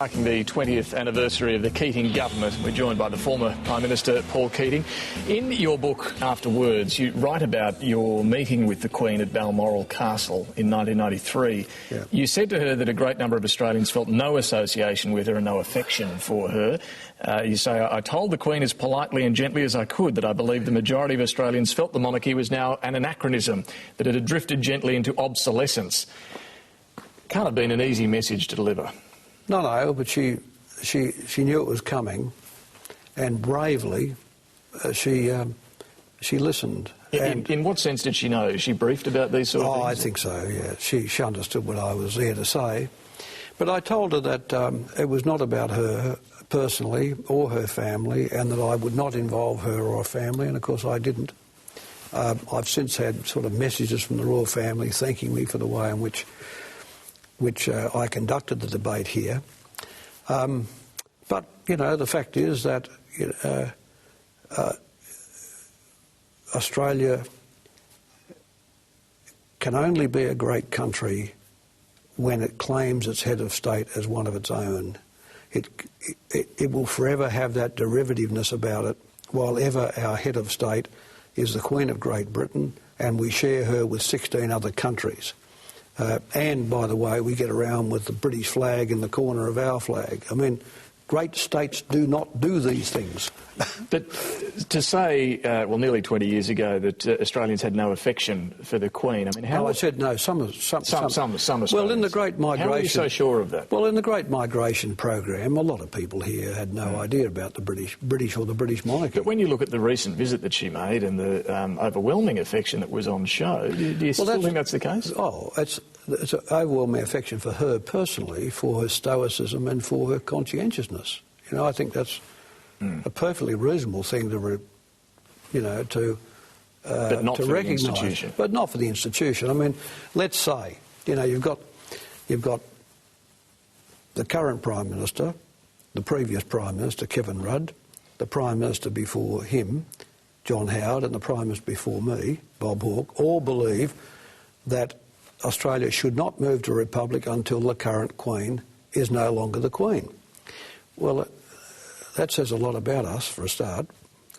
Marking the 20th anniversary of the Keating government, we're joined by the former Prime Minister, Paul Keating. In your book, After Words, you write about your meeting with the Queen at Balmoral Castle in 1993. Yeah. You said to her that a great number of Australians felt no association with her and no affection for her. You say, I told the Queen as politely and gently as I could that I believed the majority of Australians felt the monarchy was now an anachronism, that it had drifted gently into obsolescence. Can't have been an easy message to deliver. No, but she knew it was coming, and bravely she listened. In what sense did she know? Is she briefed about these sort of things? Oh, I think so, yeah. She understood what I was there to say. But I told her that it was not about her personally or her family, and that I would not involve her or her family, and of course I didn't. I've since had sort of messages from the royal family thanking me for the way in which I conducted the debate here. But, you know, the fact is that Australia can only be a great country when it claims its head of state as one of its own. It will forever have that derivativeness about it, while ever our head of state is the Queen of Great Britain, and we share her with 16 other countries. And, by the way, we get around with the British flag in the corner of our flag. I mean, great states do not do these things. But to say, well, nearly 20 years ago, that Australians had no affection for the Queen, I mean, how... No, I said no, some Australians. Well, in the Great Migration... How are you so sure of that? Well, in the Great Migration program, a lot of people here had no idea about the British or the British monarchy. But when you look at the recent visit that she made and the overwhelming affection that was on show, do you still think that's the case? Oh, it's an overwhelming affection for her personally, for her stoicism and for her conscientiousness. You know, I think that's a perfectly reasonable thing to but not to for recognise. the institution. But not for the institution. I mean, let's say, you know, you've got the current Prime Minister, the previous Prime Minister, Kevin Rudd, the Prime Minister before him, John Howard, and the Prime Minister before me, Bob Hawke, all believe that Australia should not move to a republic until the current Queen is no longer the Queen. Well, that says a lot about us, for a start.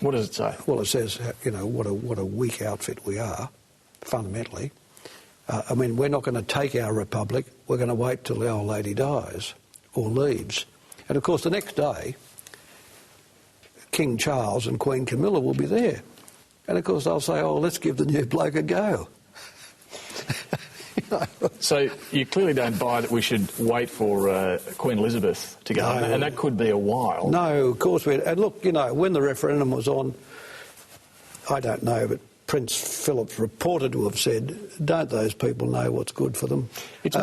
What does it say? Well, it says, you know, what a weak outfit we are, fundamentally. I mean, we're not going to take our republic. We're going to wait till the old lady dies or leaves. And, of course, the next day, King Charles and Queen Camilla will be there. And, of course, they'll say, oh, let's give the new bloke a go. So you clearly don't buy that we should wait for Queen Elizabeth to go, no. And that could be a while. No, of course we... And look, you know, when the referendum was on, I don't know, but Prince Philip reported to have said, don't those people know what's good for them? It's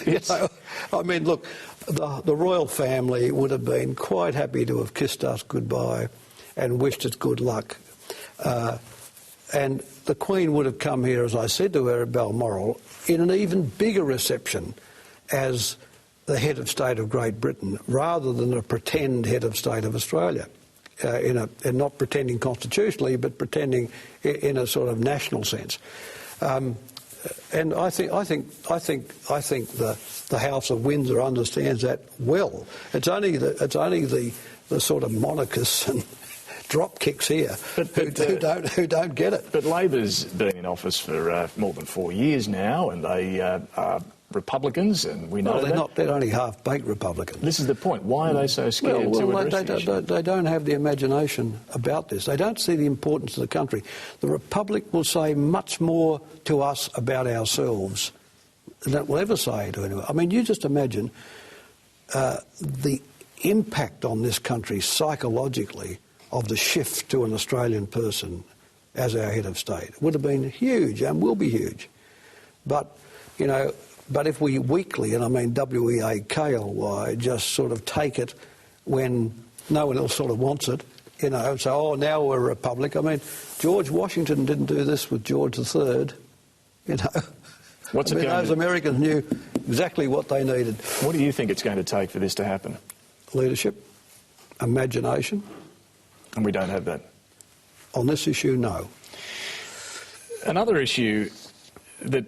you know, I mean, look, the royal family would have been quite happy to have kissed us goodbye and wished us good luck. And the Queen would have come here, as I said to her at Balmoral, in an even bigger reception as the head of state of Great Britain, rather than a pretend head of state of Australia, and not pretending constitutionally, but pretending in a sort of national sense. And I think the House of Windsor understands that well. It's only the sort of monarchists and drop kicks here who don't get it. But Labor's been in office for more than 4 years now, and they are Republicans, and we know they're only half-baked Republicans. This is the point. Why are they so scared to address the issue? They don't have the imagination about this. They don't see the importance of the country. The Republic will say much more to us about ourselves than it will ever say to anyone. I mean, you just imagine the impact on this country psychologically of the shift to an Australian person as our head of state. It would have been huge and will be huge. But, you know, if we weakly, and I mean W-E-A-K-L-Y, just sort of take it when no one else sort of wants it, you know, and say, oh, now we're a republic. I mean, George Washington didn't do this with George III, you know. Those Americans knew exactly what they needed. What do you think it's going to take for this to happen? Leadership, imagination. And we don't have that? On this issue, no. Another issue that